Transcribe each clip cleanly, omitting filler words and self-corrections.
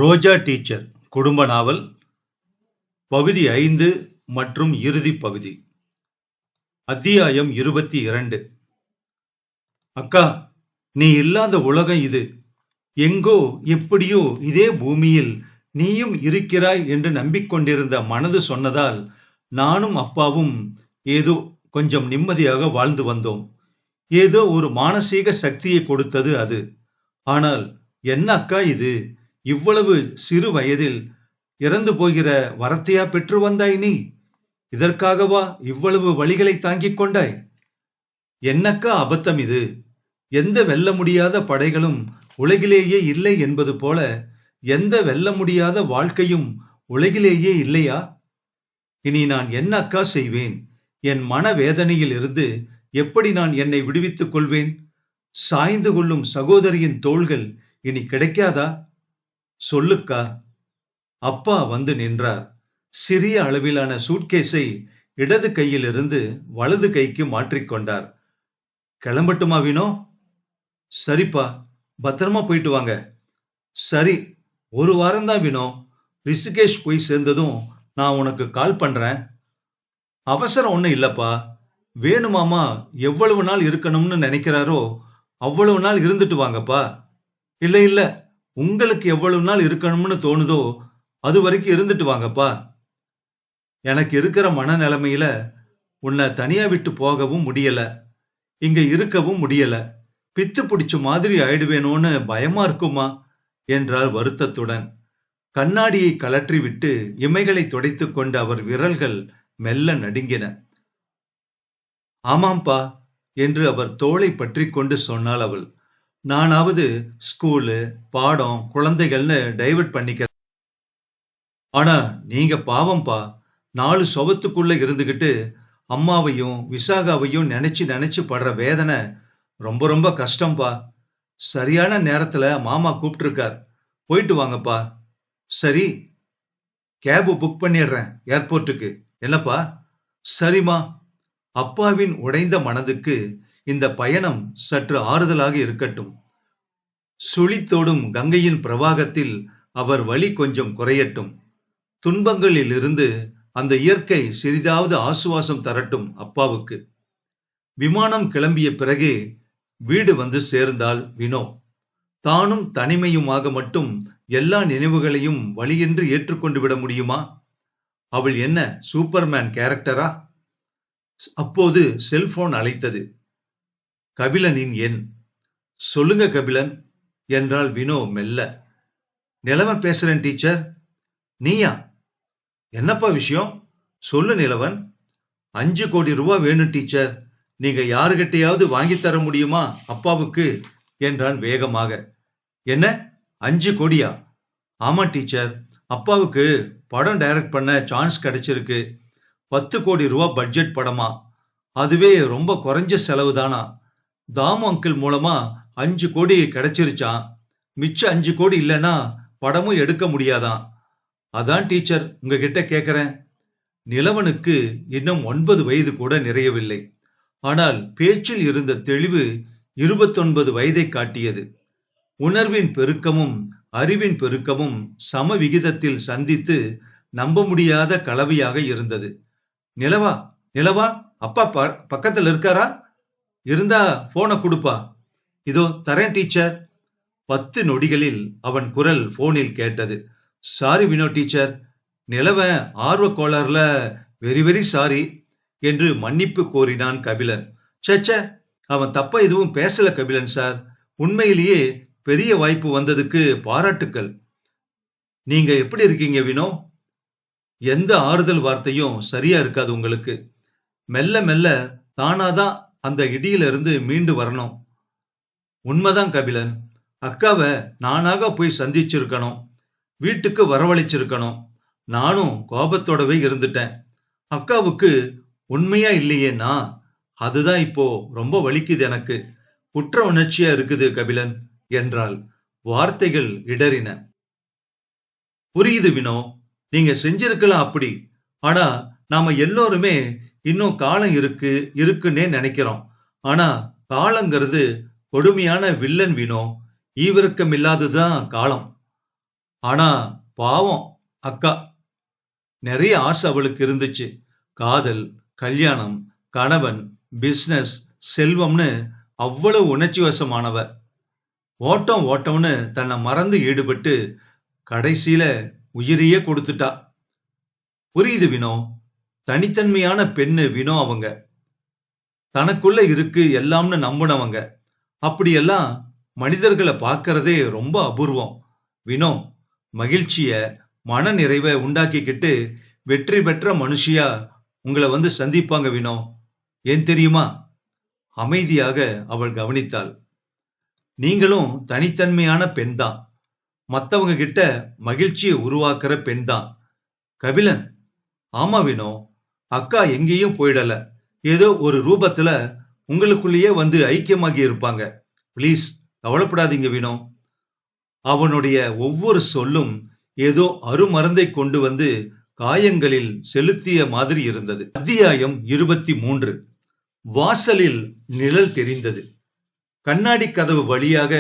ரோஜா teacher குடும்ப நாவல் பகுதி 5 மற்றும் இறுதி பகுதி. அத்தியாயம் 22. அக்கா, நீ இல்லாத உலகம் இது. எங்கோ எப்படியோ இதே பூமியில் நீயும் இருக்கிறாய் என்று நம்பிக்கொண்டிருந்த மனது சொன்னதால் நானும் அப்பாவும் ஏதோ கொஞ்சம் நிம்மதியாக வாழ்ந்து வந்தோம். ஏதோ ஒரு மானசீக சக்தியை கொடுத்தது அது. ஆனால் என்ன அக்கா இது? இவ்வளவு சிறு வயதில் இறந்து போகிற வரத்தையா பெற்று வந்தாய் நீ? இதற்காகவா இவ்வளவு வழிகளை தாங்கிக் கொண்டாய்? என்னக்கா அபத்தம் இது? எந்த வெல்ல முடியாத படைகளும் உலகிலேயே இல்லை என்பது போல எந்த வெல்ல முடியாத வாழ்க்கையும் உலகிலேயே இல்லையா? இனி நான் என்ன அக்கா செய்வேன்? என் மன வேதனையில் இருந்து எப்படி நான் என்னை விடுவித்துக் கொள்வேன்? சாய்ந்து கொள்ளும் சகோதரியின் தோள்கள் இனி கிடைக்காதா? சொல்லுக்கா. அப்பா வந்து நின்றார். சிறிய அளவிலான சூட்கேஸை இடது கையில் இருந்து வலது கைக்கு மாற்றிக்கொண்டார். கிளம்பட்டுமா வினோ? சரிப்பா, பத்திரமா போயிட்டு வாங்க. சரி, ஒரு வாரம்தான் வினோ. ரிஷிகேஷ் போய் சேர்ந்ததும் நான் உனக்கு கால் பண்றேன். அவசரம் ஒண்ணும் இல்லப்பா. வேணுமாமா எவ்வளவு நாள் இருக்கணும்னு நினைக்கிறாரோ அவ்வளவு நாள் இருந்துட்டு வாங்கப்பா. இல்ல இல்ல, உங்களுக்கு எவ்வளவு நாள் இருக்கணும்னு தோணுதோ அது வரைக்கும் இருந்துட்டு வாங்கப்பா. எனக்கு இருக்கிற மனநிலைமையில உன்னை தனியா விட்டு போகவும் முடியல, இங்க இருக்கவும் முடியல. பித்து பிடிச்ச மாதிரி ஆயிடுவேனோன்னு பயமா இருக்குமா என்றார் வருத்தத்துடன். கண்ணாடியை கலற்றி விட்டு இமைகளை துடைத்துக் கொண்ட அவர் விரல்கள் மெல்ல நடுங்கின. ஆமாம்பா என்று அவர் தோளை பற்றி கொண்டு சொன்னாள் அவள். நானாவது ஸ்கூலு, பாடம், குழந்தைகள்னு டைவர்ட் பண்ணிக்கிறேன். ஆனா நீங்க பாவம்பா. 4 சுவத்துக்குள்ள இருந்துகிட்டு அம்மாவையும் விசாகாவையும் நினைச்சு நினைச்சு படுற வேதனை ரொம்ப ரொம்ப கஷ்டம்பா. சரியான நேரத்துல மாமா கூப்பிட்டிருக்கார். போயிட்டு வாங்கப்பா. சரி, கேப் புக் பண்ணிடுறேன் ஏர்போர்ட்டுக்கு. என்னப்பா? சரிம்மா. அப்பாவின் உடைந்த மனதுக்கு இந்த பயணம் சற்று ஆறுதலாக இருக்கட்டும். சுழித்தோடும் கங்கையின் பிரவாகத்தில் அவர் வலி கொஞ்சம் குறையட்டும். துன்பங்களில் இருந்து அந்த இயற்கை சிறிதாவது ஆசுவாசம் தரட்டும் அப்பாவுக்கு. விமானம் கிளம்பிய பிறகே வீடு வந்து சேர்ந்தாள் வினோ. தானும் தனிமையுமாக மட்டும் எல்லா நினைவுகளையும் வழியின்றி ஏற்றுக்கொண்டு விட முடியுமா? அவள் என்ன சூப்பர்மேன் கேரக்டரா? அப்போது செல்போன் அழைத்தது. கபிலனின் எண். சொல்லுங்க கபிலன் என்றாள் வினோ மெல்ல. நிலவன் பேசுறேன் டீச்சர். நீயா? என்னப்பா விஷயம்? சொல்லு நிலவன். 5 கோடி ரூபாய் வேணும் டீச்சர். நீங்க யாருகிட்டையாவது வாங்கி தர முடியுமா அப்பாவுக்கு என்றான் வேகமாக. என்ன, 5 கோடியா? ஆமா டீச்சர், அப்பாவுக்கு படம் டைரக்ட் பண்ண சான்ஸ் கிடைச்சிருக்கு. 10 கோடி ரூபாய் பட்ஜெட் படமா. அதுவே ரொம்ப குறைஞ்ச செலவு தானா. தாமு அங்கிள் மூலமா 5 கோடி கிடைச்சிருச்சான். மிச்ச 5 கோடி இல்லைன்னா படமும் எடுக்க முடியாதான். அதான் டீச்சர் உங்ககிட்ட கேக்குறேன். நிலவனுக்கு இன்னும் 9 வயது கூட நிறையவில்லை. ஆனால் பேச்சில் இருந்த தெளிவு 29 வயதை காட்டியது. உணர்வின் பெருக்கமும் அறிவின் பெருக்கமும் சம விகிதத்தில் சந்தித்து நம்ப முடியாத கலவையாக இருந்தது. நிலவா, நிலவா, அப்பா பக்கத்துல இருக்காரா? இருந்தா போனை கொடுப்பா. இதோ தரேன் டீச்சர். 10 நொடிகளில் அவன் குரல் போனில் கேட்டது. சாரி வினோ டீச்சர், நிலவன் ஆர்வ கோளாறுல வெரி வெரி சாரி என்று மன்னிப்பு கோரினான் கபிலன். சேச்ச, அவன் தப்பா எதுவும் பேசல கபிலன் சார். உண்மையிலேயே பெரிய வாய்ப்பு வந்ததுக்கு பாராட்டுக்கள். நீங்க எப்படி இருக்கீங்க வினோ? எந்த ஆறுதல் வார்த்தையும் சரியா இருக்காது உங்களுக்கு. மெல்ல மெல்ல தானாதான் அந்த இடியில இருந்து மீண்டு வரணும். உண்மைதான் கபிலன். அக்காவை நானாக போய் சந்திச்சிருக்கணும், வீட்டுக்கு வரவழைச்சிருக்கணும். நானும் கோபத்தோடவே இருந்துட்டேன். அக்காவுக்கு உண்மையா இல்லையேன்னா அதுதான் இப்போ ரொம்ப வலிக்குது எனக்கு. குற்ற உணர்ச்சியா இருக்குது கபிலன் என்றாள். வார்த்தைகள் இடறின. புரியுது வினோ, நீங்க செஞ்சிருக்கலாம் அப்படி. ஆனா நாம எல்லோருமே இன்னும் காலம் இருக்குன்னே நினைக்கிறோம். ஆனா காலங்கிறது கொடுமையான வில்லன் வினோ. ஈவிரக்கம் இல்லாததுதான் காலம். ஆனா பாவம் அக்கா, நிறைய ஆசை அவளுக்கு இருந்துச்சு. காதல், கல்யாணம், கணவன், பிசினஸ், செல்வம்னு அவ்வளவு உணர்ச்சி வசமானவ. ஓட்டம் ஓட்டம்னு தன்னை மறந்து ஈடுபட்டு கடைசியில உயிரையே கொடுத்துட்டா. புரியுது வினோ. தனித்தன்மையான பெண்ணு வினோ அவங்க. தனக்குள்ள இருக்கு எல்லாம்னு நம்புனவங்க. அப்படியெல்லாம் மனிதர்களை பார்க்கறதே ரொம்ப அபூர்வம். வினோ, மகிழ்ச்சிய, மன நிறைவை உண்டாக்கிக்கிட்டு வெற்றி பெற்ற மனுஷியா உங்களை வந்து சந்திப்பாங்க வினோ. ஏன் தெரியுமா? அமைதியாக அவள் கவனித்தாள். நீங்களும் தனித்தன்மையான பெண்தான். மத்தவங்க கிட்ட மகிழ்ச்சியை உருவாக்குற பெண்தான். கபிலன், ஆமா வினோ, அக்கா எங்கேயும் போயிடல. ஏதோ ஒரு ரூபத்துல உங்களுக்குள்ளேயே வந்து ஐக்கியமாகி இருப்பாங்க. ப்ளீஸ் கவலைப்படாதீங்க வினோ. அவனுடைய ஒவ்வொரு சொல்லும் ஏதோ அருமருந்தை கொண்டு வந்து காயங்களில் செலுத்திய மாதிரி இருந்தது. அத்தியாயம் 23. வாசலில் நிழல் தெரிந்தது. கண்ணாடி கதவு வழியாக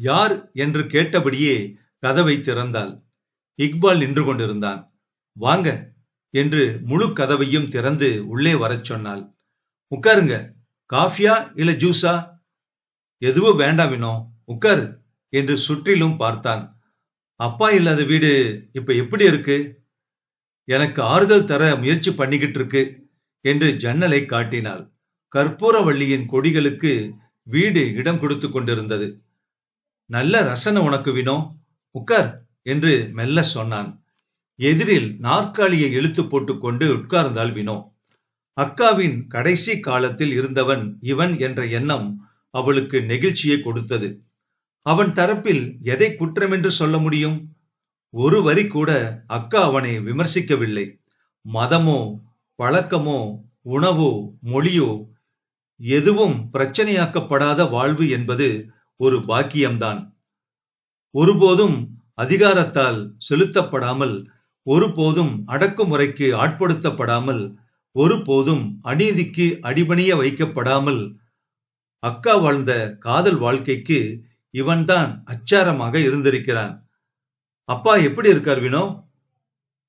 யார் என்று கேட்டபடியே கதவை திறந்தாள். இக்பால் நின்று கொண்டிருந்தான். வாங்க என்று முழு கதவையும் திறந்து உள்ளே வரச் சொன்னாள். உட்காருங்க. காஃபியா இல்ல ஜூஸா? எதுவும் வேண்டாம் வினோ, உட்காரு என்று சுற்றிலும் பார்த்தான். அப்பா இல்லாத வீடு இப்ப எப்படி இருக்கு? எனக்கு ஆறுதல் தர முயற்சி பண்ணிக்கிட்டு இருக்கு என்று ஜன்னலை காட்டினாள். கற்பூரவள்ளியின் கொடிகளுக்கு வீடு இடம் கொடுத்து கொண்டிருந்தது. நல்ல ரசனை உனக்கு வினோ, உட்கார் என்று மெல்ல சொன்னான். எதிரில் நாற்காலியை இழுத்து போட்டுக்கொண்டு உட்கார்ந்தாள் வினோ. அக்காவின் கடைசி காலத்தில் இருந்தவன் இவன் என்ற எண்ணம் அவளுக்கு நெகிழ்ச்சியை கொடுத்தது. அவன் தரப்பில் எதை குற்றம் என்று சொல்ல முடியும்? ஒரு வரி கூட அக்கா அவனை விமர்சிக்கவில்லை. மதமோ, பழக்கமோ, உணவோ, மொழியோ எதுவும் பிரச்சனையாக்கப்படாத வாழ்வு என்பது ஒரு பாக்கியம்தான். ஒருபோதும் அதிகாரத்தால் செலுத்தப்படாமல், ஒருபோதும் அடக்குமுறைக்கு ஆட்படுத்தப்படாமல், ஒருபோதும் அநீதிக்கு அடிபணிய வைக்கப்படாமல் அக்கா வாழ்ந்த காதல் வாழ்க்கைக்கு இவன்தான் அச்சாரமாக இருந்திருக்கிறான். அப்பா எப்படி இருக்கார் வினோ?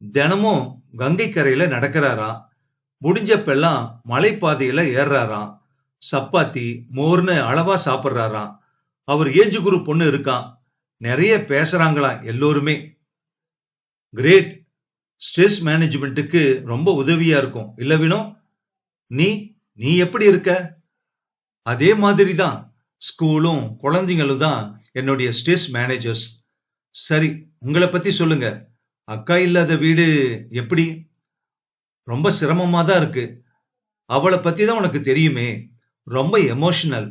தினமும் கங்கை கரையில நடக்கிறாராம். முடிஞ்சப்பெல்லாம் மலைப்பாதையில ஏறாராம். சப்பாத்தி மோர்னு அளவா சாப்பிட்றாராம். அவர் ஏஜ் குரூப் பொண்ணு இருக்கான். நிறைய பேசுறாங்களாம் எல்லோருமே. கிரேட். ஸ்ட்ரெஸ் மேனேஜ்மெண்ட்டுக்கு ரொம்ப உதவியா இருக்கும் இல்ல வினோ? நீ நீ எப்படி இருக்க? அதே மாதிரி தான். ஸ்கூலும் குழந்தைங்களும் தான் என்னுடைய ஸ்ட்ரெஸ் மேனேஜர்ஸ். சரி, உங்களை பத்தி சொல்லுங்க. அக்கா இல்லாத வீடு எப்படி? ரொம்ப சிரமமா தான் இருக்கு. அவளை பத்தி தான் உனக்கு தெரியுமே. ரொம்ப எமோஷனல்.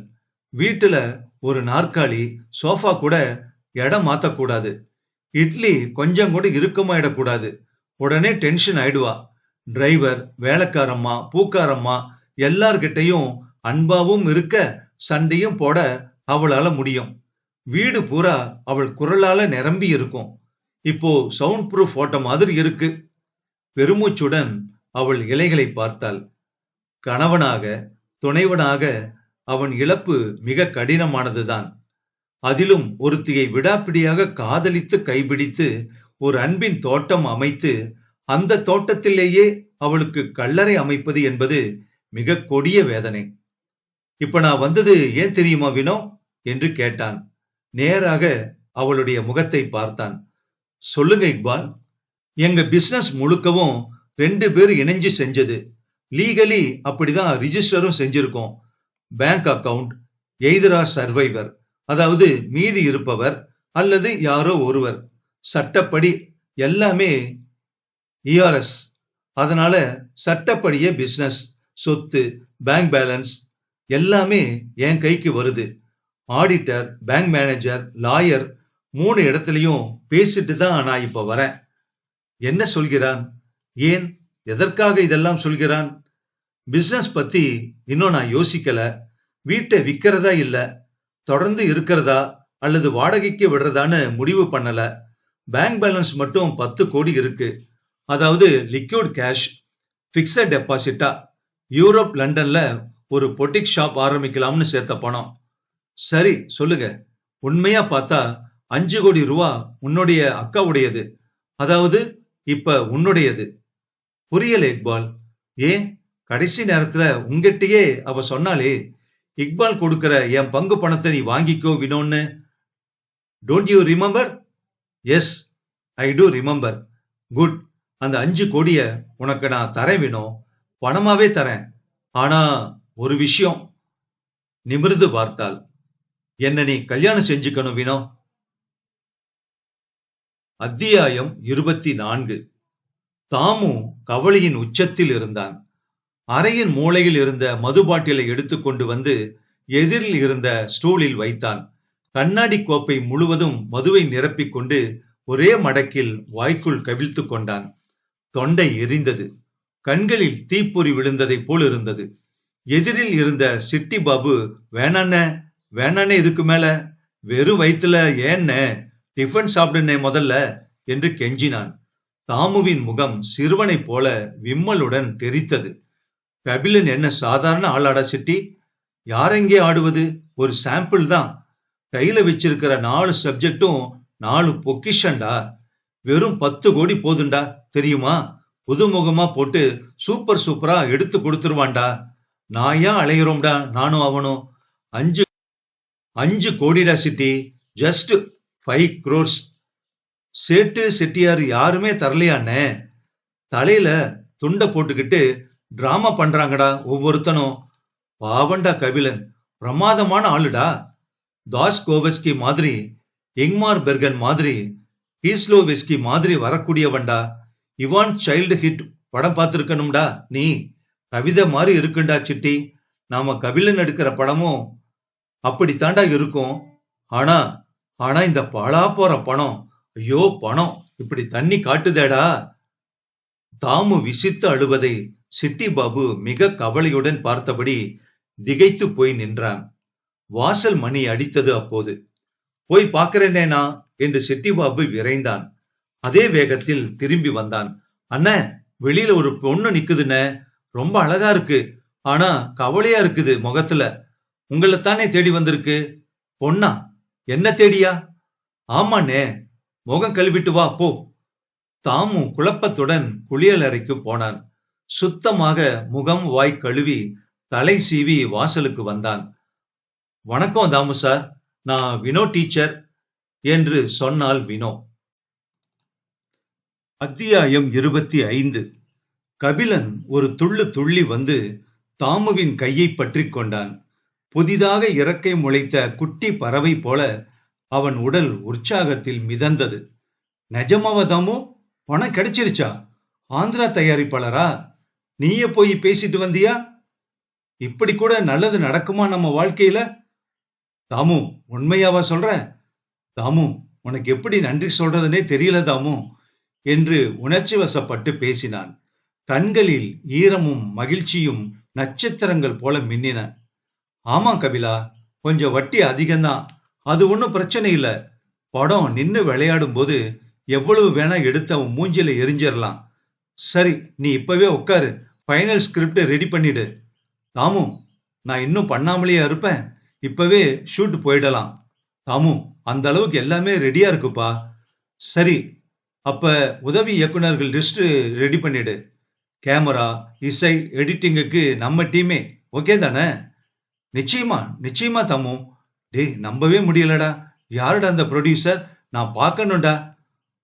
வீட்டுல ஒரு நாற்காலி, சோஃபா கூட இடம் மாத்தக்கூடாது. இட்லி கொஞ்சம் கூட இறுக்கமாயிடக்கூடாது. உடனே டென்ஷன் ஆயிடுவா. டிரைவர், வேலைக்காரம்மா, பூக்காரம்மா எல்லார்கிட்டையும் அன்பாவும் இருக்க, சண்டையும் போட அவளால முடியும். வீடு பூரா அவள் குரலால நிரம்பி இருக்கும். இப்போ சவுண்ட் ப்ரூஃப் ஓட்ட மாதிரி இருக்கு. பெருமூச்சுடன் அவள் இலைகளை பார்த்தாள். கணவனாக, துணைவனாக அவன் இழப்பு மிக கடினமானதுதான். அதிலும் ஒருத்தியை விடாப்பிடியாக காதலித்து கைபிடித்து ஒரு அன்பின் தோட்டம் அமைத்து அந்த தோட்டத்திலேயே அவளுக்கு கல்லறை அமைப்பது என்பது மிக கொடிய வேதனை. இப்ப நான் வந்தது ஏன் தெரியுமா வினோ என்று கேட்டான். நேராக அவளுடைய முகத்தை பார்த்தான். சொல்லுங்க இக்பால். எங்க பிசினஸ் முழுக்கவும் 2 பேர் இணைஞ்சு செஞ்சது. லீகலி அப்படிதான் ரிஜிஸ்டரும் செஞ்சிருக்கோம். பேங்க் அக்கவுண்ட், எய்தரா சர்வைவர், அதாவது மீதி இருப்பவர் அல்லது யாரோ ஒருவர். சட்டப்படி எல்லாமே இஆர்எஸ். அதனால சட்டப்படியே பிசினஸ், சொத்து, பேங்க் பேலன்ஸ் எல்லாமே என் கைக்கு வருது. ஆடிட்டர், பேங்க் மேனேஜர், லாயர் 3 இடத்துலயும் பேசிட்டு தான் நான் இப்ப வரேன். என்ன சொல்கிறான்? ஏன், எதற்காக இதெல்லாம் சொல்கிறான்? பிசினஸ் பத்தி இன்னும் நான் யோசிக்கல. வீட்டை விக்கிறதா இல்ல, தொடர்ந்து இருக்கிறதா அல்லது வாடகைக்கு விடுறதான்னு முடிவு பண்ணல. பேங்க் பேலன்ஸ் மட்டும் 10 கோடி இருக்கு. அதாவது லிக்விட் கேஷ், பிக்ஸட் டெபாசிட்டா. யூரோப், லண்டன்ல ஒரு பொட்டிக் ஷாப் ஆரம்பிக்கலாம்னு சேர்த்த பணம். சரி சொல்லுங்க. உண்மையா பார்த்தா 5 கோடி ரூபா உன்னுடைய அக்காவுடையது. அதாவது இப்ப உன்னுடையது. புரியல இக்பால். ஏன் கடைசி நேரத்துல உங்கிட்டயே அவ சொன்னாலே, இக்பால் கொடுக்கிற என் பங்கு பணத்தை நீ வாங்கிக்கோ வினோன்னு. Don't you remember? Yes, I do remember. Good. அந்த 5 கோடிய உனக்கு நான் தரேன் வினோ, பணமாவே தரேன். ஆனா ஒரு விஷயம். நிமிர்ந்து பார்த்தாள். என்ன நீ கல்யாணம் செஞ்சுக்கணும் வினோ. அத்தியாயம் 24. தாமு கவலையின் உச்சத்தில் இருந்தான். அறையின் மூலையில் இருந்த மது பாட்டிலை எடுத்துக்கொண்டு வந்து எதிரில் இருந்த ஸ்டூலில் வைத்தான். கண்ணாடி கோப்பை முழுவதும் மதுவை நிரப்பிக் கொண்டு ஒரே மடக்கில் வாய்க்குள் கவிழ்த்து கொண்டான். தொண்டை எரிந்தது. கண்களில் தீப்பொறி விழுந்ததை போல் இருந்தது. எதிரில் இருந்த சிட்டி பாபு, வேணாண்ணே வேணாண்ணே, இதுக்கு மேல வெறும் வயிற்றுல ஏன்ன டிஃபன் சாப்பிடுனே முதல்ல என்று கெஞ்சினான். தாமுவின் முகம் சிறுவனை போல விம்மலுடன் தெரித்தது. கபிலன் என்ன சாதாரண ஆளாடா சிட்டி? யாரெங்கே ஆடுவது? ஒரு சாம்பிள் தான். கையில வச்சிருக்கிற 4 சப்ஜெக்டும் 4 பொக்கிஷன்டா. வெறும் 10 கோடி போதுண்டா, தெரியுமா? புதுமுகமா போட்டு சூப்பர் சூப்பரா எடுத்து கொடுத்துருவான்டா. நான் ஏன் அலைகிறோம்டா நானும் அவனும். 5 கோடிடா சிட்டி. Just 5 crores. சேட்டு செட்டியார் யாருமே தரலையாண்ணே. தலையில துண்ட போட்டுக்கிட்டு டிராமா பண்றாங்கடா ஒவ்வொருத்தனும். பாவண்டா கபிலன், பிரமாதமான ஆளுடா. தாஸ்கோவஸ்கி மாதிரி, இங்மார் பெர்கன் மாதிரி, கீஸ்லோவெஸ்கி மாதிரி வரக்கூடியவன்டா. இவான் சைல்டு ஹிட் படம் பார்த்திருக்கணும்டா நீ. கவிதை மாதிரி இருக்குண்டா சிட்டி. நாம கபிலன் எடுக்கிற படமும் அப்படித்தாண்டா இருக்கும். ஆனா ஆனா இந்த பாழா போற பணம், ஐயோ பணம் இப்படி தண்ணி காட்டுதேடா. தாமு விசித்து அழுவதை சிட்டி பாபு மிக கவலையுடன் பார்த்தபடி திகைத்து போய் நின்றான். வாசல் மணி அடித்தது. அப்போது போய் பார்க்கிறேனேனா என்று சிட்டி பாபு விரைந்தான். அதே வேகத்தில் திரும்பி வந்தான். அண்ணே, வெளியில ஒரு பொண்ணு நிக்குதுன்னு, ரொம்ப அழகா இருக்கு. ஆனா கவலையா இருக்குது முகத்துல. உங்களைத்தானே தேடி வந்திருக்கு. பொண்ணா? என்ன தேடியா? ஆமாண்ணே, முகம் கழுவிட்டு வா போ. தாமு குழப்பத்துடன் குளியல் அறைக்கு போனான். சுத்தமாக முகம் வாய் கழுவி தலை சீவி வாசலுக்கு வந்தான். வணக்கம் தாமு சார், நான் வினோ டீச்சர் என்று சொன்னாள் வினோ. அத்தியாயம் 25. கபிலன் ஒரு துள்ளு துள்ளி வந்து தாமுவின் கையை பற்றி கொண்டான். புதிதாக இறக்கை முளைத்த குட்டி பறவை போல அவன் உடல் உற்சாகத்தில் மிதந்தது. நிஜமாவா தாமு? பணம் கிடைச்சிருச்சா? ஆந்திரா தயாரிப்பாளரா? நீயே போய் பேசிட்டு வந்தியா? இப்படி கூட நல்லது நடக்குமா நம்ம வாழ்க்கையில? தாமு, உண்மையாவா சொல்ற? தாமு, உனக்கு எப்படி நன்றி சொல்றதுனே தெரியல தாமு என்று உணர்ச்சி வசப்பட்டு பேசினான். கண்களில் ஈரமும் மகிழ்ச்சியும் நட்சத்திரங்கள் போல மின்னின. ஆமா கபிலா, கொஞ்சம் வட்டி அதிகம்தான். அது ஒன்னும் பிரச்சனை இல்ல. படம் நின்னு விளையாடும் போது எவ்வளவு வேணா எடுத்து அவன் மூஞ்சில எரிஞ்சிடலாம். சரி, நீ இப்பவே உட்காரு. ஃபைனல் ஸ்கிரிப்ட் ரெடி பண்ணிடு. தாமு, நான் இன்னும் பண்ணாமலேயே இருப்பேன். இப்பவே ஷூட் போயிடலாம். தாமு, அந்த அளவுக்கு எல்லாமே ரெடியா இருக்குப்பா. சரி, அப்ப உதவி இயக்குனர்கள் லிஸ்ட் ரெடி பண்ணிடு. கேமரா, இசை, எடிட்டிங்குக்கு நம்ம டீமே ஓகே தானே? நிச்சயமா நிச்சயமா தாமு. டேய், நம்பவே முடியலடா. யாருடா அந்த ப்ரொடியூசர்? நான் பார்க்கணும்டா.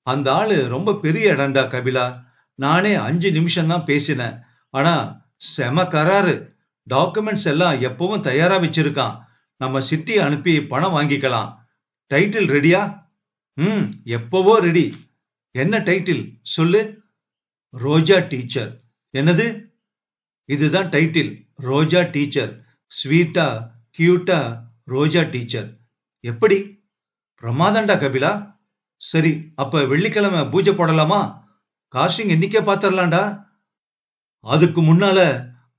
அந்த ஆளு ரொம்ப பெரிய இடம்டா கபிலா. நானே 5 நிமிஷம் தான் பேசினேன். ஆனா செம கராரு. டாக்குமெண்ட்ஸ் எல்லாம் எப்பவும் தயாரா வச்சிருக்கான். நம்ம சிட்டி அனுப்பி பணம் வாங்கிக்கலாம். டைட்டில் ரெடியா? எப்பவோ ரெடி. என்ன டைட்டில் சொல்லு? ரோஜா டீச்சர். என்னது? இதுதான் டைட்டில், ரோஜா டீச்சர். ஸ்வீட்டா கியூட்டா ரோஜா டீச்சர். எப்படி? பிரமாதண்டா கபிலா. சரி, அப்ப வெள்ளிக்கிழமை பூஜை போடலாமா? காஸ்டிங் இன்னைக்கே பாத்திரலாம்டா. அதுக்கு முன்னால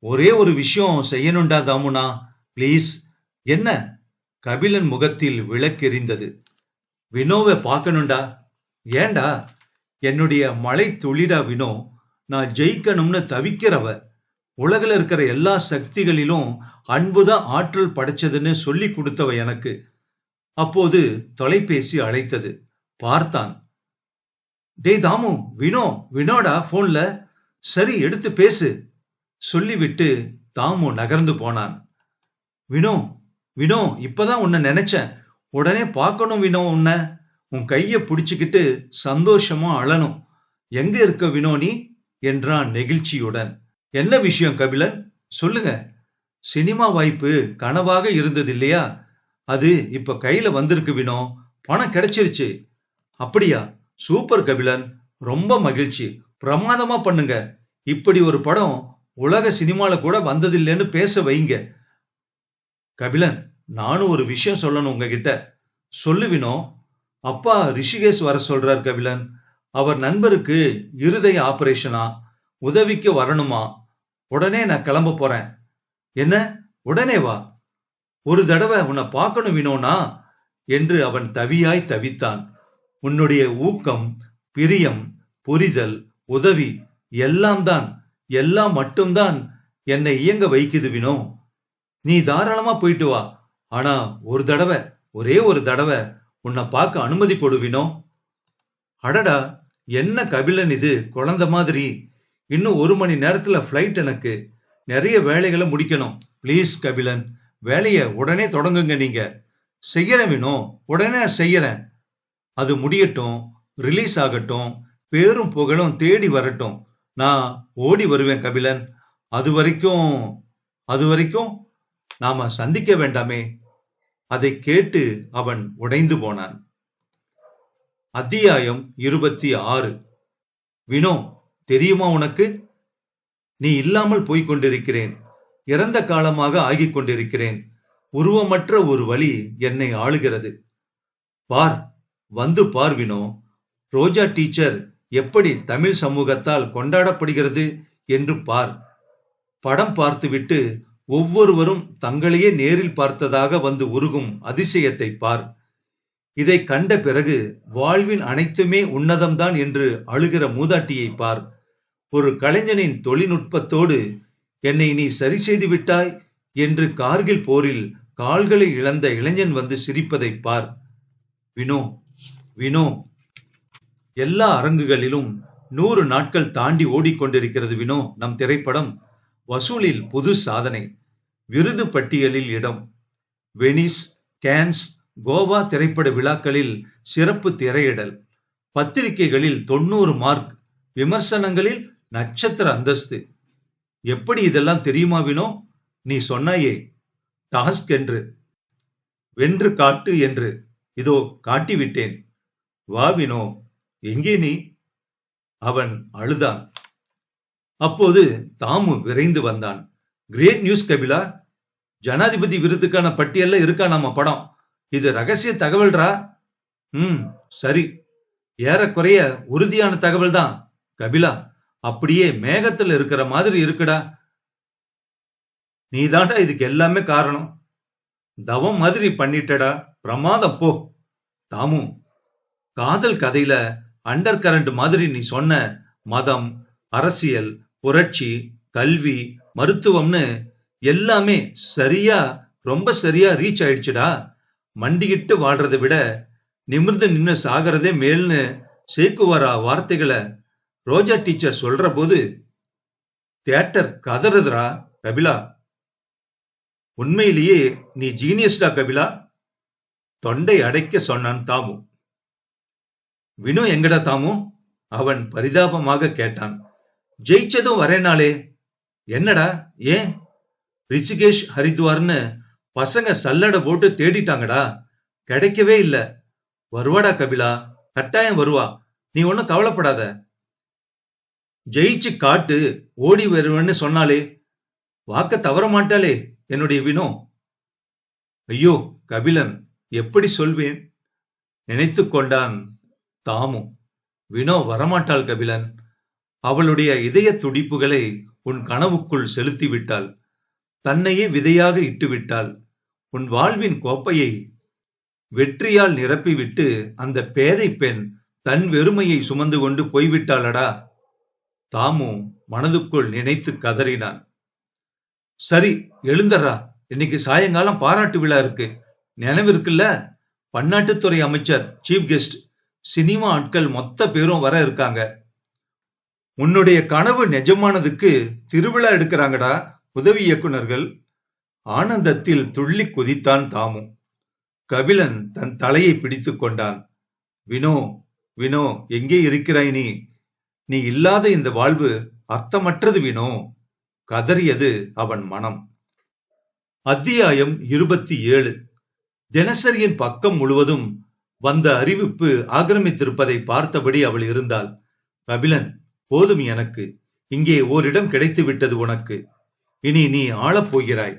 ஒரே ஒரு விஷயம் செய்யணும்டா தாமுனா, பிளீஸ். என்ன? கபிலன் முகத்தில் விளக்கெரிந்தது. வினோவை பார்க்கணும்டா. ஏண்டா? என்னுடைய மலை துளிடா வினோ. நான் ஜெயிக்கணும்னு தவிக்கிறவ. உலகில் இருக்கிற எல்லா சக்திகளிலும் அன்புதான் ஆற்றல் படைச்சதுன்னு சொல்லி கொடுத்தவ எனக்கு. அப்போது தொலைபேசி அழைத்தது. பார்த்தான். டேய் தாமு, வினோடா போன்ல. சரி, எடுத்து பேசு சொல்லிவிட்டு தாமு நகர்ந்து போனான். வினோ வினோ இப்பதான் உன்னை நினைச்சேன். உடனே பார்க்கணும் வினோ, உன் கைய பிடிச்சுக்கிட்டு சந்தோஷமா அழணும். எங்க இருக்க வினோ நீ என்றான் நெகிழ்ச்சியுடன். என்ன விஷயம் கபிலன், சொல்லுங்க. சினிமா வாய்ப்பு கனவாக இருந்தது இல்லையா, அது இப்ப கையில வந்திருக்கு வினோ. பணம் கிடைச்சிருச்சு. அப்படியா? சூப்பர் கபிலன், ரொம்ப மகிழ்ச்சி. பிரமாதமா பண்ணுங்க. இப்படி ஒரு படம் உலக சினிமால கூட வந்ததில்லைன்னு பேச வைங்க. கபிலன், நானும் ஒரு விஷயம் சொல்லணும் உங்ககிட்ட. சொல்லு வினோ. அப்பா ரிஷிகேஷ் வர சொல்றார் கபிலன். அவர் நண்பருக்கு இருதய ஆபரேஷனா, உதவிக்கு வரணுமா. உடனே நான் கிளம்ப போறேன். என்ன, உடனே வா? ஒரு தடவை உன்னை பார்க்கணும் வினோனா என்று அவன் தவியாய் தவித்தான். உன்னுடைய ஊக்கம், பிரியம், புரிதல், உதவி எல்லாம் மட்டும்தான் என்னை இயங்க வைக்குது வினோ. நீ தாராளமா போயிட்டு வா. ஆனா ஒரே ஒரு தடவை உன்னை பார்க்க அனுமதி கொடு வினோ. அடடா, என்ன கபிலன் இது, குழந்தை மாதிரி. இன்னும் 1 மணி நேரத்துல பிளைட், எனக்கு நிறைய வேலைகளை முடிக்கணும். பிளீஸ் கபிலன், வேலைய உடனே தொடங்குங்க நீங்க. செய்யறேன் வினோ, உடனே செய்யறேன். அது முடியட்டும், ரிலீஸ் ஆகட்டும், பேரும் புகழும் தேடி வரட்டும். நான் ஓடி வருவேன் கபிலன். அது வரைக்கும் நாம சந்திக்க வேண்டாமே. அதை கேட்டு அவன் உடைந்து போனான். அத்தியாயம் 26. வினோ, தெரியுமா உனக்கு, நீ இல்லாமல் போய்க் கொண்டிருக்கிறேன். இறந்த காலமாக ஆகிக் கொண்டிருக்கிறேன். உருவமற்ற ஒரு வலி என்னை ஆளுகிறது. பார், வந்து பார் வினோ. ரோஜா டீச்சர் எப்படி தமிழ் சமூகத்தால் கொண்டாடப்படுகிறது என்று பார். படம் பார்த்துவிட்டு ஒவ்வொருவரும் தங்களையே நேரில் பார்த்ததாக வந்து உருகும் அதிசயத்தை பார். இதை கண்ட பிறகு வாழ்வின் அனைத்துமே உன்னதம்தான் என்று அழுகிற மூதாட்டியை பார். ஒரு கலைஞனின் தொழில்நுட்பத்தோடு என்னை நீ சரி செய்து விட்டாய் என்று கார்கில் போரில் கால்களை இழந்த இளைஞன் வந்து சிரிப்பதை பார். வினோ, எல்லா அரங்குகளிலும் 100 நாட்கள் தாண்டி ஓடிக்கொண்டிருக்கிறது வினோ. நம் திரைப்படம் வசூலில் புது சாதனை, விருது பட்டியலில் இடம், வெனிஸ், கேன்ஸ், கோவா திரைப்பட விழாக்களில் சிறப்பு திரையிடல், பத்திரிகைகளில் 90 மார்க், விமர்சனங்களில் நட்சத்திர அந்தஸ்து. எப்படி இதெல்லாம் தெரியுமா வினோ? நீ சொன்னாயே, டாஸ்க் என்று, வென்று காட்டு என்று. இதோ காட்டிவிட்டேன். வா வினோ. எங்கே நீ? அவன் அழுதான். அப்போது தாமு விரைந்து வந்தான். கிரேட் நியூஸ் கபிலா, ஜனாதிபதி விருதுக்கான பட்டியல்ல இருக்கா நம்ம படம். இது ரகசிய தகவல்ரா. சரி, ஏறக்குறைய உறுதியான தகவல் தான் கபிலா. அப்படியே மேகத்துல இருக்கிற மாதிரி இருக்குடா. நீதாண்டா இதுக்கு எல்லாமே காரணம். தவம் மாதிரி பண்ணிட்டடா. பிரமாதம் போ. தாமு, காதல் கதையில அண்டர் கரண்ட் மாதிரி நீ சொன்ன மதம், அரசியல், புரட்சி, கல்வி, மருத்துவம்னு எல்லாமே ரொம்ப சரியா ரீச் ஆயிடுச்சுடா. மண்டிக்கிட்டு வாழ்றதை விட நிமிர்ந்து நின்னு சாகிறதே மேல்னு சேக்குவாரா வார்த்தைகளை ரோஜா டீச்சர் சொல்ற போது தியேட்டர் கதறுதுரா கபிலா. உண்மையிலேயே நீ ஜீனியஸ்டா கபிலா, தொண்டை அடைக்க சொன்னான் தாமு. வினோ எங்கடா தாமு? அவன் பரிதாபமாக கேட்டான். ஜெயிச்சதும் வரேனாலே. என்னடா, ஏன்? ரிஷிகேஷ், ஹரித்வார்னு பசங்க சல்லடை போட்டு தேடிட்டாங்கடா, கிடைக்கவே இல்ல. வருவாடா கபிலா, கட்டாயம் வருவா. நீ ஒன்னும் கவலைப்படாத. ஜெயிச்சு காட்டு, ஓடி வருவேன்னு சொன்னாலே, வாக்க தவற மாட்டாளே என்னுடைய வினோ. ஐயோ கபிலன், எப்படி சொல்வேன் நினைத்து கொண்டான் தாமு. வினோ வரமாட்டாள் கபிலன். அவளுடைய இதய துடிப்புகளை உன் கனவுக்குள் செலுத்தி விட்டாள். தன்னையே விதையாக இட்டுவிட்டாள். உன் வாழ்வின் கோப்பையை வெற்றியால் நிரப்பிவிட்டு அந்த பேதை பெண் தன் வெறுமையை சுமந்து கொண்டு போய்விட்டாளடா. தாமு மனதுக்குள் நினைத்து கதறினான். சரி, எழுந்தர்றா. இன்னைக்கு சாயங்காலம் பாராட்டு விழா இருக்கு, நினைவு இருக்குல்ல? பன்னாட்டுத்துறை அமைச்சர், சீஃப் கெஸ்ட், சினிமா ஆட்கள் மொத்த பேரும் வர இருக்காங்க. உன்னுடைய கனவு நிஜமானதுக்கு திருவிழா எடுக்கிறாங்கடா உதவி இயக்குனர்கள். ஆனந்தத்தில் துள்ளி குதித்தான் தாமு. கபிலன் தன் தலையை பிடித்துக் கொண்டான். வினோ, வினோ, எங்கே இருக்கிறாய் நீ? நீ இல்லாத இந்த வாழ்வு அர்த்தமற்றது வினோ, கதறியது அவன் மனம். அத்தியாயம் 27. தினசரியின் பக்கம் முழுவதும் வந்த அறிவிப்பு ஆக்கிரமித்திருப்பதை பார்த்தபடி அவள் இருந்தாள். கபிலன், போதும் எனக்கு. இங்கே ஓரிடம் கிடைத்து விட்டது உனக்கு. இனி நீ ஆளப் போகிறாய்.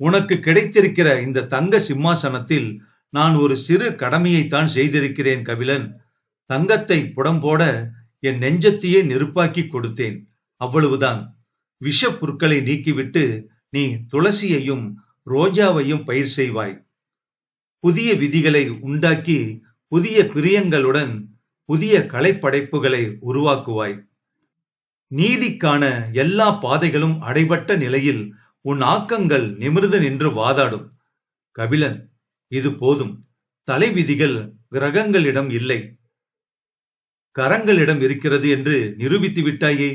உனக்கு கிடைத்திருக்கிற இந்த தங்க சிம்மாசனத்தில் நான் ஒரு சிறு கடமையைத்தான் செய்திருக்கிறேன் கபிலன். தங்கத்தை புடம்போட என் நெஞ்சத்தையே நெருப்பாக்கி கொடுத்தேன். அவ்வளவுதான். விஷ புற்களை நீக்கிவிட்டு நீ துளசியையும் ரோஜாவையும் பயிர் செய்வாய். புதிய விதிகளை உண்டாக்கி புதிய பிரியங்களுடன் புதிய கலைப்படைப்புகளை உருவாக்குவாய். நீதிக்கான எல்லா பாதைகளும் அடைபட்ட நிலையில் உன் ஆக்கங்கள் நிமிர்ந்து நின்று வாதாடும். கபிலன், இது போதும். தலைவிதிகள் கிரகங்களிடம் இல்லை, கரங்களிடம் இருக்கிறது என்று நிரூபித்து விட்டாயே.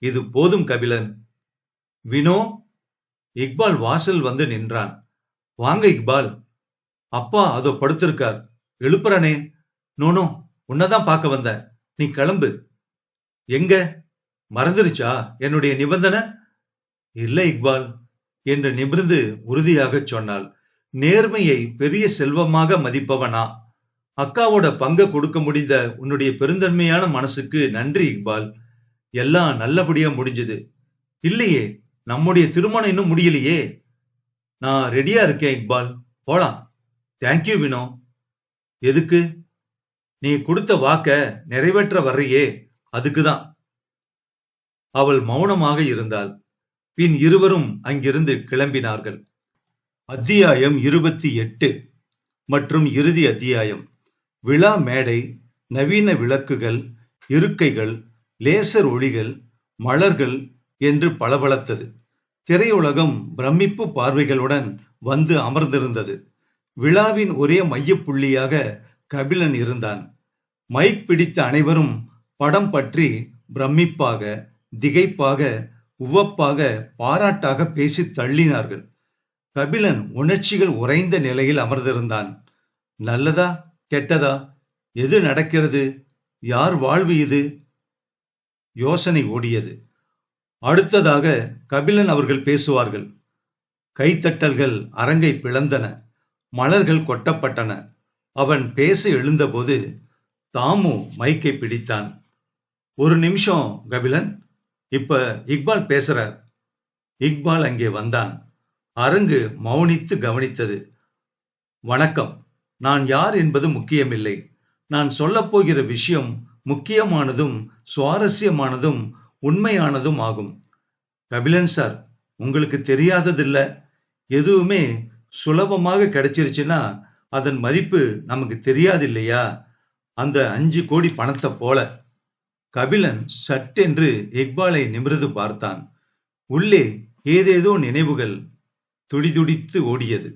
இது போதும் கபிலன். வினோ, இக்பால் வாசல் வந்து நின்றான். வாங்க இக்பால். அப்பா அதோ படுத்திருக்கார். எழுப்புறானே. நோனோ, உன்னதான் பார்க்க வந்த. நீ கிளம்பு. எங்க மறந்துருச்சா என்னுடைய நிபந்தனை? இல்லை இக்பால் என்று நிமிர்ந்து உறுதியாக சொன்னாள். நேர்மையை பெரிய செல்வமாக மதிப்பவனா? அக்காவோட பங்க கொடுக்க முடிந்த உன்னுடைய பெருந்தன்மையான மனசுக்கு நன்றி இக்பால். எல்லாம் நல்லபடியா முடிஞ்சது. இல்லையே, நம்முடைய திருமணம் இன்னும் முடியலையே. நான் ரெடியா இருக்கேன் இக்பால், போலாம். தேங்க்யூ வினோ. எதுக்கு? நீ கொடுத்த வாக்க நிறைவேற்ற வர்றியே, அதுக்குதான். அவள் மௌனமாக இருந்தாள். பின் இருவரும் அங்கிருந்து கிளம்பினார்கள். அத்தியாயம் 28 மற்றும் இறுதி அத்தியாயம். விழா மேடை, நவீன விளக்குகள், இருக்கைகள், லேசர் ஒளிகள், மலர்கள் என்று பளபளத்தது. திரையுலகம் பிரமிப்பு பார்வைகளுடன் வந்து அமர்ந்திருந்தது. விழாவின் ஒரே மையப்புள்ளியாக கபிலன் இருந்தான். மைக் பிடித்த அனைவரும் படம் பற்றி பிரமிப்பாக, திகைப்பாக, உவப்பாக, பாராட்டாக பேசி தள்ளினார்கள். கபிலன் உணர்ச்சிகள் உறைந்த நிலையில் அமர்ந்திருந்தான். நல்லதா கெட்டதா? எது நடக்கிறது? யார் வாழ்வு இது? யோசனை ஓடியது. அடுத்ததாக கபிலன் அவர்கள் பேசுவார்கள். கைத்தட்டல்கள் அரங்கை பிளந்தன. மலர்கள் கொட்டப்பட்டன. அவன் பேச எழுந்தபோது தாமு மைக்கை பிடித்தான். ஒரு நிமிஷம் கபிலன், இப்ப இக்பால் பேசுறார். இக்பால் அங்கே வந்தான். அரங்கு மௌனித்து கவனித்தது. வணக்கம். நான் யார் என்பது முக்கியமில்லை. நான் சொல்லப் போகிற விஷயம் முக்கியமானதும் சுவாரஸ்யமானதும் உண்மையானதும் ஆகும். கபிலன் சார், உங்களுக்கு தெரியாததில்ல. எதுவுமே சுலபமாக கிடைச்சிருச்சுன்னா அதன் மதிப்பு நமக்கு தெரியாது இல்லையா? அந்த 5 கோடி பணத்தை போல. கபிலன் சட்டென்று இக்பாலை நிமிர்ந்து பார்த்தான். உள்ளே ஏதேதோ நினைவுகள் துடிதுடித்து ஓடியது.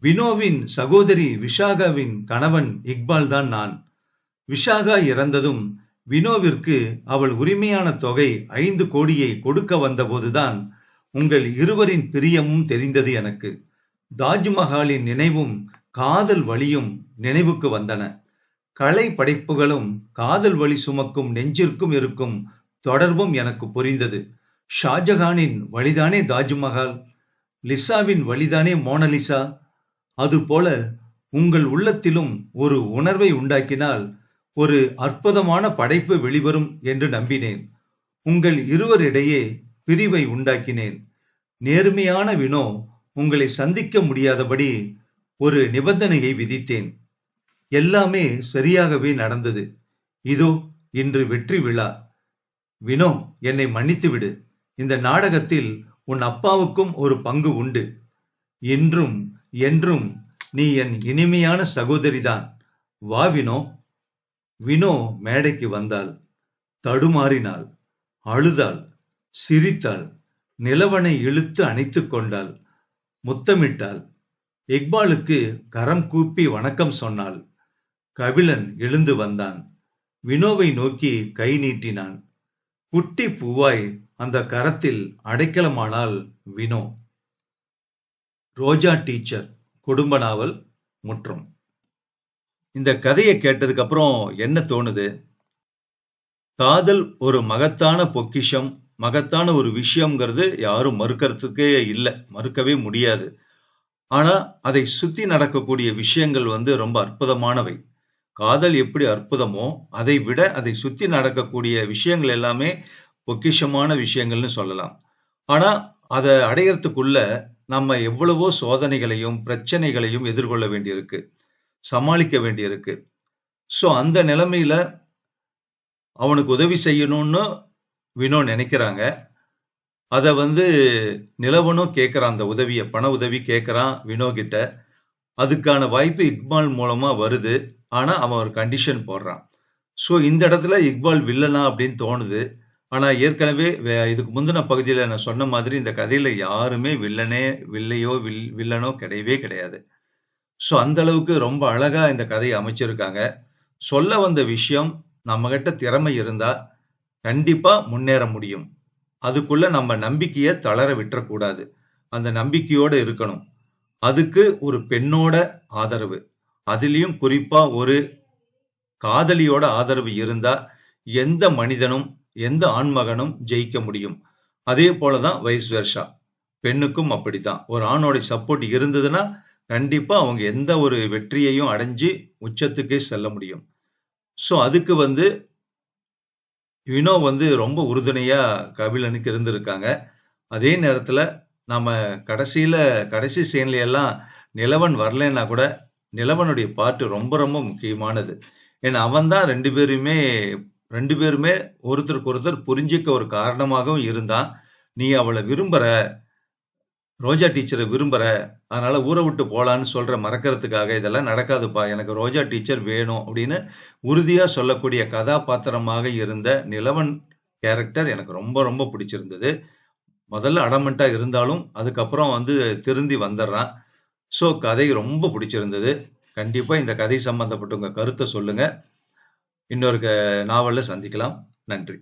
வினோவின் சகோதரி விஷாகாவின் கணவன் இக்பால் தான் நான். விஷாகா இறந்ததும் வினோவிற்கு அவள் உரிமையான தொகை 5 கோடியை கொடுக்க வந்தபோதுதான் உங்கள் இருவரின் பிரியமும் தெரிந்தது எனக்கு. தாஜ்மஹாலின் நினைவும் காதல் வலியும் நினைவுக்கு வந்தன. கலை படைப்புகளும் காதல் வலி சுமக்கும் நெஞ்சிற்கும் இருக்கும் தொடர்பும் எனக்கு புரிந்தது. ஷாஜகானின் வழிதானே தாஜ்மஹால், லிசாவின் வழிதானே மோனலிசா. அதுபோல உங்கள் உள்ளத்திலும் ஒரு உணர்வை உண்டாக்கினால் ஒரு அற்புதமான படைப்பு வெளிவரும் என்று நம்பினேன். உங்கள் இருவரிடையே பிரிவை உண்டாக்கினேன். நேர்மையான வினோ உங்களை சந்திக்க முடியாதபடி ஒரு நிபந்தனையை விதித்தேன். எல்லாமே சரியாகவே நடந்தது. இதோ இன்று வெற்றி விழா. வினோ, என்னை மன்னித்து விடு. இந்த நாடகத்தில் உன் அப்பாவுக்கும் ஒரு பங்கு உண்டு. இன்றும் என்றும் நீ என் இனிமையான சகோதரிதான். வா வினோ. வினோ மேடைக்கு வந்தாள். தடுமாறினாள், அழுதாள், சிரித்தாள், நிலவனை இழுத்து அணைத்துக் கொண்டாள், முத்தமிட்டாள். இக்பாலுக்கு கரம் கூப்பி வணக்கம் சொன்னாள். கபிலன் எழுந்து வந்தான். வினோவை நோக்கி கை நீட்டினான். குட்டி பூவாய் அந்த கரத்தில் அடைக்கலமானாள் வினோ. ரோஜா டீச்சர் குடும்ப நாவல் முற்றும். இந்த கதையை கேட்டதுக்கு அப்புறம் என்ன தோணுது? காதல் ஒரு மகத்தான பொக்கிஷம், மகத்தான ஒரு விஷயம்ங்கிறது யாரும் மறுக்கிறதுக்கே இல்ல. மறுக்கவே முடியாது. ஆனா, அதை சுத்தி நடக்கக்கூடிய விஷயங்கள் ரொம்ப அற்புதமானவை. காதல் எப்படி அற்புதமோ, அதை விட அதை சுத்தி நடக்கக்கூடிய விஷயங்கள் எல்லாமே பொக்கிஷமான விஷயங்கள்னு சொல்லலாம். ஆனா, அத அடையறதுக்குள்ள நம்ம எவ்வளவோ சோதனைகளையும், பிரச்சனைகளையும் எதிர்கொள்ள வேண்டியிருக்கு. சமாளிக்க வேண்டியிருக்கு. அந்த நிலைமையில அவனுக்கு உதவி செய்யணும்னு வினோ நினைக்கிறாங்க. அத நிலவனும் கேட்கிறான் அந்த உதவிய. பண உதவி கேட்கிறான் வினோ கிட்ட. அதுக்கான வாய்ப்பு இக்பால் மூலமா வருது. ஆனா, அவன் ஒரு கண்டிஷன் போடுறான். இந்த இடத்துல இக்பால் வில்லனா அப்படின்னு தோணுது. ஆனா, ஏற்கனவே இதுக்கு முந்தின பகுதியில நான் சொன்ன மாதிரி இந்த கதையில யாருமே வில்லனோ கிடையவே கிடையாது. அந்த அளவுக்கு ரொம்ப அழகா இந்த கதைய அமைச்சிருக்காங்க. சொல்ல வந்த விஷயம் நம்மகிட்ட திறமை இருந்தா கண்டிப்பா முன்னேற முடியும். அதுக்குள்ள நம்ம நம்பிக்கைய தளர விட்டுறக்கூடாது. அந்த நம்பிக்கையோட இருக்கணும். அதுக்கு ஒரு பெண்ணோட ஆதரவு. அதிலயும் குறிப்பா ஒரு காதலியோட ஆதரவு இருந்தா எந்த மனிதனும், எந்த ஆண்மகனும் ஜெயிக்க முடியும். அதே போல தான் வைஸ் வெர்சா. பெண்ணுக்கும் அப்படித்தான். ஒரு ஆணோட சப்போர்ட் இருந்ததுன்னா, கண்டிப்பா அவங்க எந்த ஒரு வெற்றியையும் அடைஞ்சு உச்சத்துக்கே செல்ல முடியும். அதுக்கு வினோ ரொம்ப உறுதுணையா கபிலனுக்கு இருந்திருக்காங்க. அதே நேரத்துல நாம கடைசி சீன்ல எல்லாம் நிலவன் வரலைன்னா கூட, நிலவனுடைய பார்ட் ரொம்ப ரொம்ப முக்கியமானது. ஏன்னா அவன் தான் 2 பேருமே ஒருத்தருக்கு ஒருத்தர் புரிஞ்சுக்க ஒரு காரணமாகவும் இருந்தான். "நீ அவள விரும்புற, ரோஜா டீச்சர விரும்புற, அதனால ஊர விட்டு போலான்னு சொல்ற மறக்கறதுக்காக, இதெல்லாம் நடக்காதுப்பா. எனக்கு ரோஜா டீச்சர் வேணும்." அப்படின்னு உறுதியா சொல்லக்கூடிய கதாபாத்திரமாக இருந்த நிலவன் கேரக்டர் எனக்கு ரொம்ப ரொம்ப பிடிச்சிருந்தது. முதல்ல அடமென்ட்டா இருந்தாலும், அதுக்கப்புறம் திருந்தி வந்துர்றான். கதை ரொம்ப பிடிச்சிருந்தது. கண்டிப்பா இந்த கதை சம்பந்தப்பட்ட உங்க கருத்த சொல்லுங்க. இன்னொரு நாவல்ல சந்திக்கலாம். நன்றி.